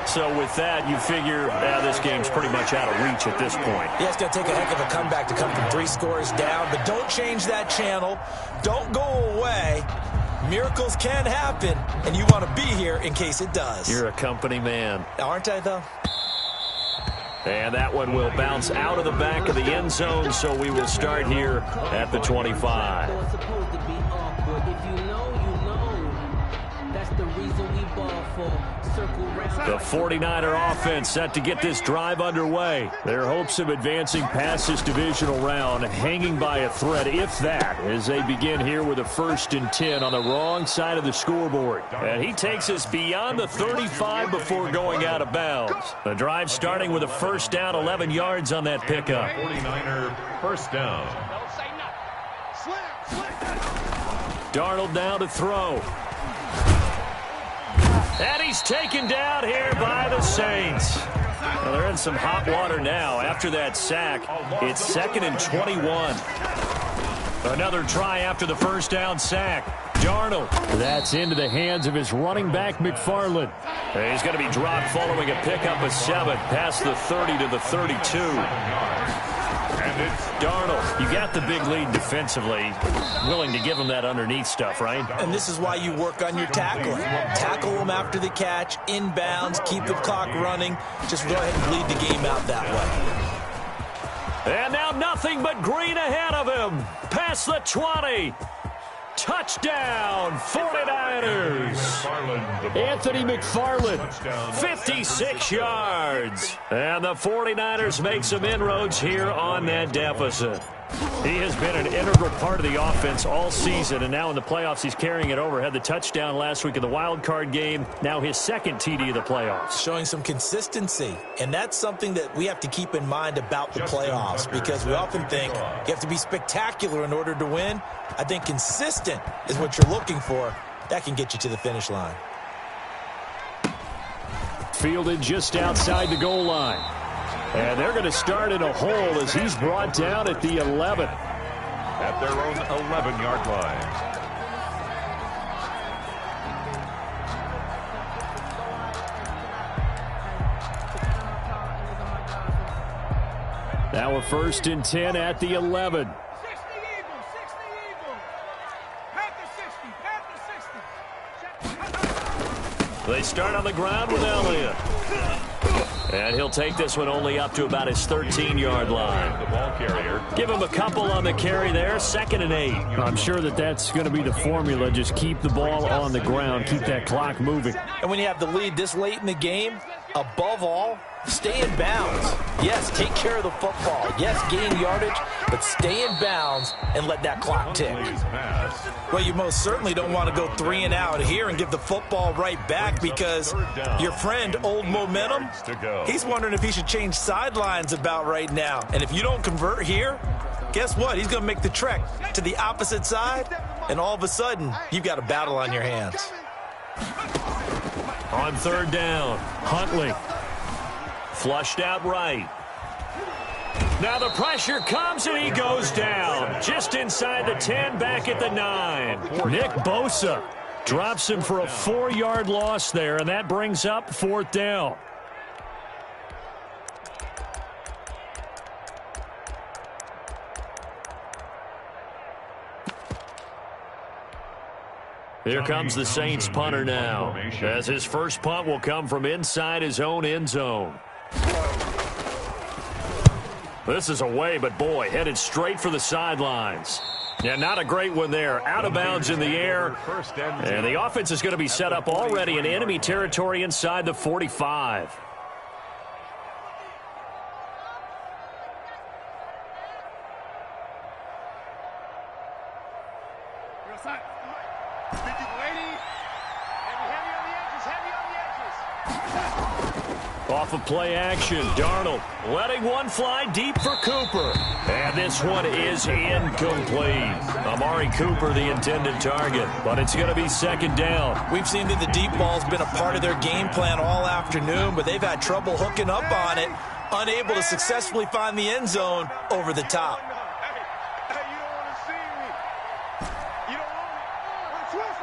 So with that, you figure this game's pretty much out of reach at this point. Yeah, it's going to take a heck of a comeback to come from 3 scores down. But don't change that channel. Don't go away. Miracles can happen, and you want to be here in case it does. You're a company man. Aren't I, though? And that one will bounce out of the back of the end zone, so we will start here at the 25. That's the reason we ball for. Circle round. The 49er offense set to get this drive underway. Their hopes of advancing past this divisional round hanging by a thread, if that, as they begin here with a 1st and 10 on the wrong side of the scoreboard. And he takes us beyond the 35 before going out of bounds. The drive starting with a 1st down, 11 yards on that pickup. 49er 1st down. Darnold now to throw. And he's taken down here by the Saints. Well, they're in some hot water now. After that sack, it's 2nd and 21. Another try after the 1st down sack. Darnold. That's into the hands of his running back, McFarland. He's going to be dropped following a pickup of 7 past the 30 to the 32. And it's Darnold, you got the big lead defensively. Willing to give him that underneath stuff, right? And this is why you work on your tackling. Tackle them after the catch, inbounds, keep the clock running. Just go ahead and bleed the game out that way. And now nothing but green ahead of him. Past the 20. Touchdown, 49ers. Anthony McFarland, 56 yards. And the 49ers make some inroads here on that deficit. He has been an integral part of the offense all season, and now in the playoffs he's carrying it over. Had the touchdown last week in the wild card game. Now his 2nd TD of the playoffs. Showing some consistency, and that's something that we have to keep in mind about the playoffs, because we often think you have to be spectacular in order to win. I think consistent is what you're looking for. That can get you to the finish line. Fielded just outside the goal line. And they're going to start in a hole as he's brought down at the 11. At their own 11-yard line. Now a 1st and 10 at the 11. 60 Eagles, 60 Eagles. Panther 60, They start on the ground with Elliott. And he'll take this one only up to about his 13-yard line. The ball carrier. Give him a couple on the carry there, 2nd and 8. I'm sure that's going to be the formula. Just keep the ball on the ground, keep that clock moving. And when you have the lead this late in the game, above all, stay in bounds. Yes, take care of the football. Yes, gain yardage, but stay in bounds and let that clock tick. Well, you most certainly don't want to go 3 and out here and give the football right back, because your friend, Old Momentum, he's wondering if he should change sidelines about right now. And if you don't convert here, guess what? He's going to make the trek to the opposite side, and all of a sudden, you've got a battle on your hands. On 3rd down, Huntley. Flushed out right. Now the pressure comes and he goes down. Just inside the 10, back at the 9. Nick Bosa drops him for a 4-yard loss there, and that brings up 4th down. Here comes the Saints punter now, as his first punt will come from inside his own end zone. This is away, but boy, headed straight for the sidelines. Yeah, not a great one there. Out of bounds in the air. And the offense is going to be set up already in enemy territory inside the 45. Off of play action, Darnold letting one fly deep for Cooper. And this one is incomplete. Amari Cooper, the intended target, but it's going to be 2nd down. We've seen that the deep ball's been a part of their game plan all afternoon, but they've had trouble hooking up on it, unable to successfully find the end zone over the top. Hey, you don't want to see me. You don't want me. Twist.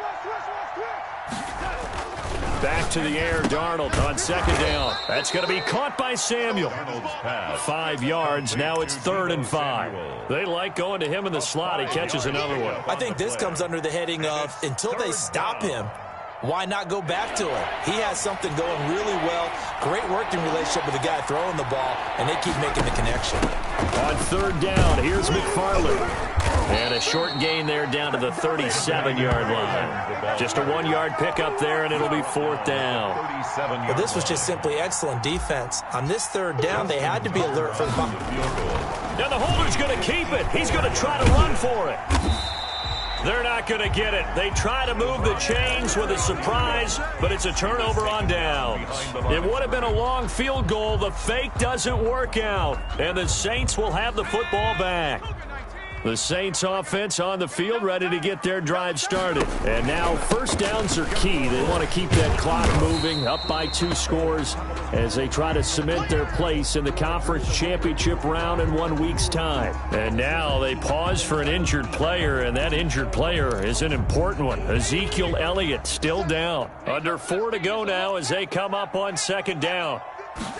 Back to the air, Darnold on 2nd down. That's going to be caught by Samuel. 5 yards, now it's 3rd and 5. They like going to him in the slot. He catches another one. I think this comes under the heading of, until they stop him, why not go back to him? He has something going really well. Great working relationship with the guy throwing the ball, and they keep making the connection. On 3rd down, here's McFarland. And a a short gain there down to the 37-yard line. Just a 1-yard pickup there, and it'll be 4th down. Well, this was just simply excellent defense. On this 3rd down, they had to be alert for the ball. Now the holder's going to keep it. He's going to try to run for it. They're not going to get it. They try to move the chains with a surprise, but it's a turnover on downs. It would have been a long field goal. The fake doesn't work out, and the Saints will have the football back. The Saints offense on the field, ready to get their drive started. And now 1st downs are key. They want to keep that clock moving, up by 2 scores as they try to cement their place in the conference championship round in 1 week's time. And now they pause for an injured player, and that injured player is an important one. Ezekiel Elliott still down. Under 4 to go now as they come up on 2nd down.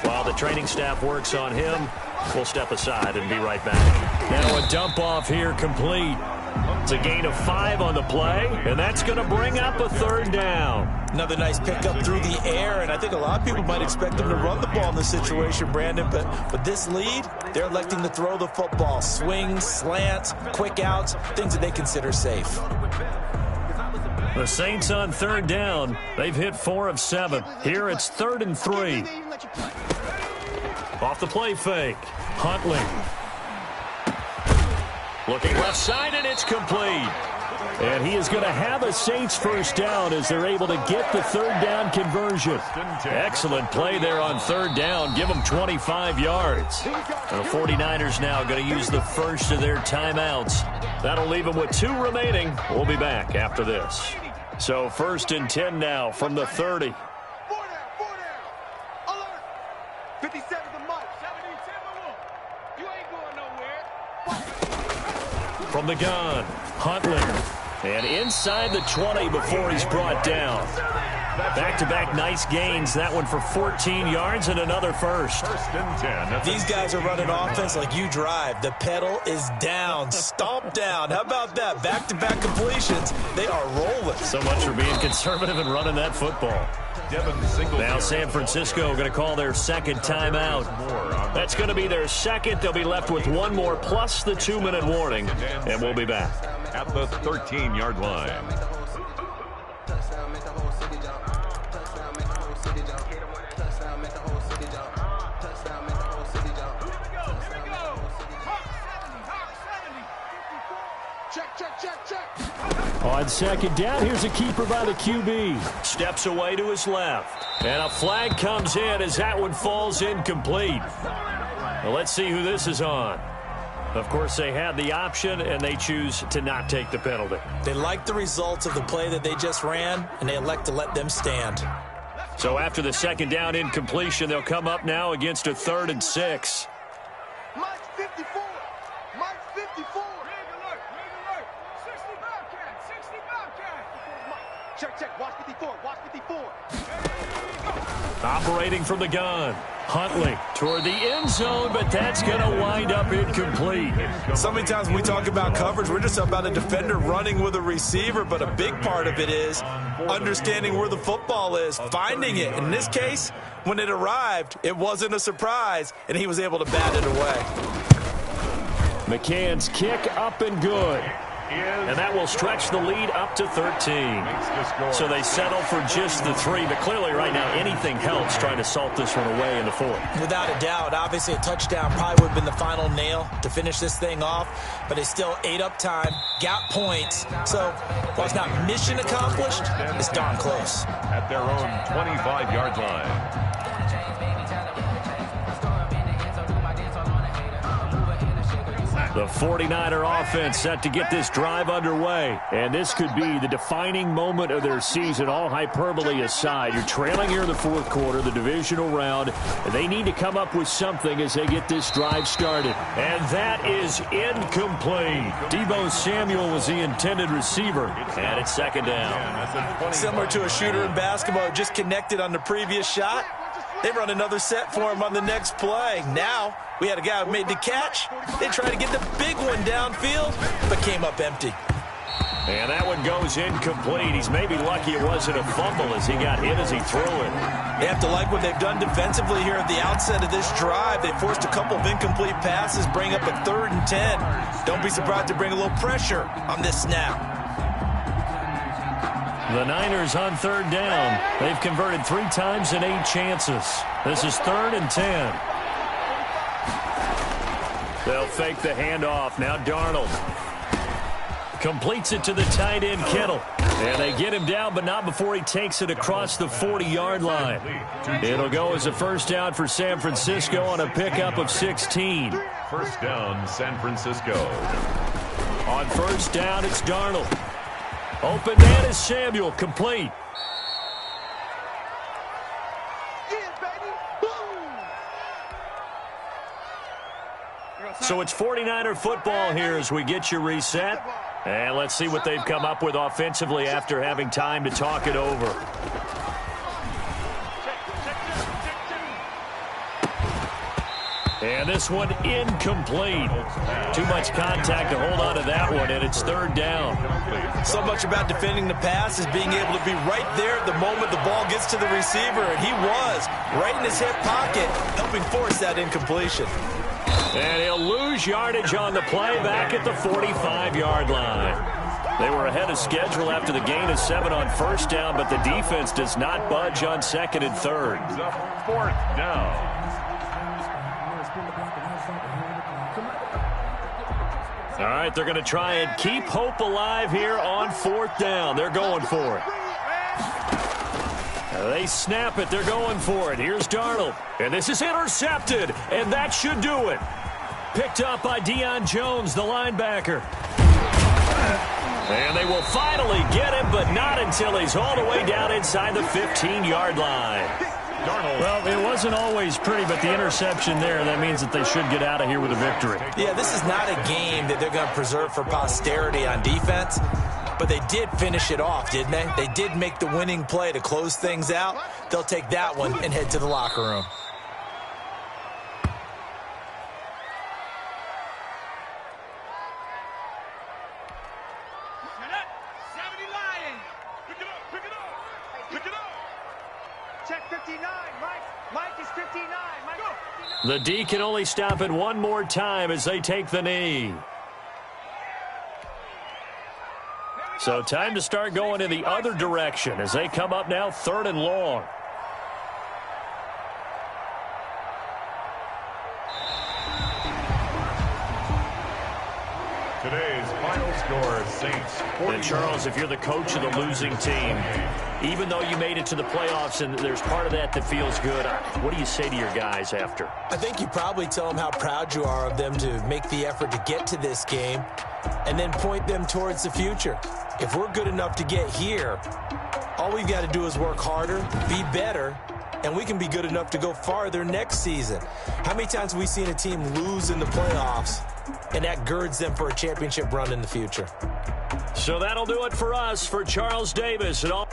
While the training staff works on him, we'll step aside and be right back. Now a dump off here complete. It's a gain of 5 on the play, and that's going to bring up a 3rd down. Another nice pickup through the air, and I think a lot of people might expect them to run the ball in this situation, Brandon, but with this lead, they're electing to throw the football. Swings, slants, quick outs, things that they consider safe. The Saints on 3rd down. They've hit 4 of 7. Here it's 3rd and 3. Off the play fake. Huntley. Looking left side, and it's complete. And he is going to have a Saints 1st down as they're able to get the 3rd down conversion. Excellent play there on 3rd down. Give them 25 yards. The 49ers now going to use the first of their timeouts. That'll leave them with 2 remaining. We'll be back after this. So 1st and 10 now from the 30. 4 down. Alert. 57 to Mike. 70-10. You ain't going nowhere. From the gun, Huntley. And inside the 20 before he's brought down. Back-to-back nice gains. That one for 14 yards and another 1st. 1st and 10. These guys are running offense like you drive. The pedal is down, stomp down. How about that? Back-to-back completions. They are rolling. So much for being conservative and running that football. Now San Francisco going to call their 2nd timeout. That's going to be their 2nd. They'll be left with 1 more plus the 2-minute warning, and we'll be back. At the 13-yard line. On 2nd down, here's a keeper by the QB. Steps away to his left. And a flag comes in as that one falls incomplete. Well, let's see who this is on. Of course, they had the option, and they choose to not take the penalty. They like the results of the play that they just ran, and they elect to let them stand. So after the 2nd down incompletion, they'll come up now against a 3rd and 6. Mike 54. Mike 54. Check. Watch 54. Watch 54. Operating from the gun. Huntley toward the end zone, but that's going to wind up incomplete. So many times when we talk about coverage, we're just about a defender running with a receiver, but a big part of it is understanding where the football is, finding it. In this case, when it arrived, it wasn't a surprise, and he was able to bat it away. McCann's kick up and good. And that will stretch the lead up to 13. So they settle for just the 3. But clearly right now anything helps trying to salt this one away in the 4th. Without a doubt, obviously a touchdown probably would have been the final nail to finish this thing off. But it's still ate up time, got points. So while it's not mission accomplished, it's darn close. At their own 25-yard line. The 49er offense set to get this drive underway. And this could be the defining moment of their season, all hyperbole aside. You're trailing here in the 4th quarter, the divisional round. And they need to come up with something as they get this drive started. And that is incomplete. Deebo Samuel was the intended receiver. And it's 2nd down. Similar to a shooter in basketball, just connected on the previous shot. They run another set for him on the next play. Now, we had a guy who made the catch. They tried to get the big one downfield, but came up empty. And that one goes incomplete. He's maybe lucky it wasn't a fumble as he got hit as he threw it. They have to like what they've done defensively here at the outset of this drive. They forced a couple of incomplete passes, bring up a 3rd and 10. Don't be surprised to bring a little pressure on this snap. The Niners on 3rd down. They've converted 3 times in 8 chances. This is 3rd and 10. They'll fake the handoff. Now Darnold completes it to the tight end, Kittle. And they get him down, but not before he takes it across the 40-yard line. It'll go as a first down for San Francisco on a pickup of 16. First down, San Francisco. On first down, it's Darnold. Open man is Samuel, complete. So it's 49er football here as we get you reset. And let's see what they've come up with offensively after having time to talk it over. And this one incomplete. Too much contact to hold on to that one, and it's 3rd down. So much about defending the pass is being able to be right there at the moment the ball gets to the receiver, and he was right in his hip pocket, helping force that incompletion. And he'll lose yardage on the play back at the 45-yard line. They were ahead of schedule after the gain of 7 on first down, but the defense does not budge on 2nd and 3rd. 4th down. All right, they're going to try and keep hope alive here on 4th down. They're going for it. They snap it. They're going for it. Here's Darnold. And this is intercepted. And that should do it. Picked up by Deion Jones, the linebacker. And they will finally get him, but not until he's all the way down inside the 15-yard line. Darnold. Well, it wasn't always pretty, but the interception there, that means that they should get out of here with a victory. Yeah, this is not a game that they're going to preserve for posterity on defense, but they did finish it off, didn't they? They did make the winning play to close things out. They'll take that one and head to the locker room. The D can only stop it one more time as they take the knee. So time to start going in the other direction as they come up now 3rd and long. Today's final score, Saints 40. And Charles, if you're the coach of the losing team, even though you made it to the playoffs and there's part of that that feels good, what do you say to your guys after? I think you probably tell them how proud you are of them to make the effort to get to this game and then point them towards the future. If we're good enough to get here, all we've got to do is work harder, be better, and we can be good enough to go farther next season. How many times have we seen a team lose in the playoffs, and that girds them for a championship run in the future? So that'll do it for us. For Charles Davis and all...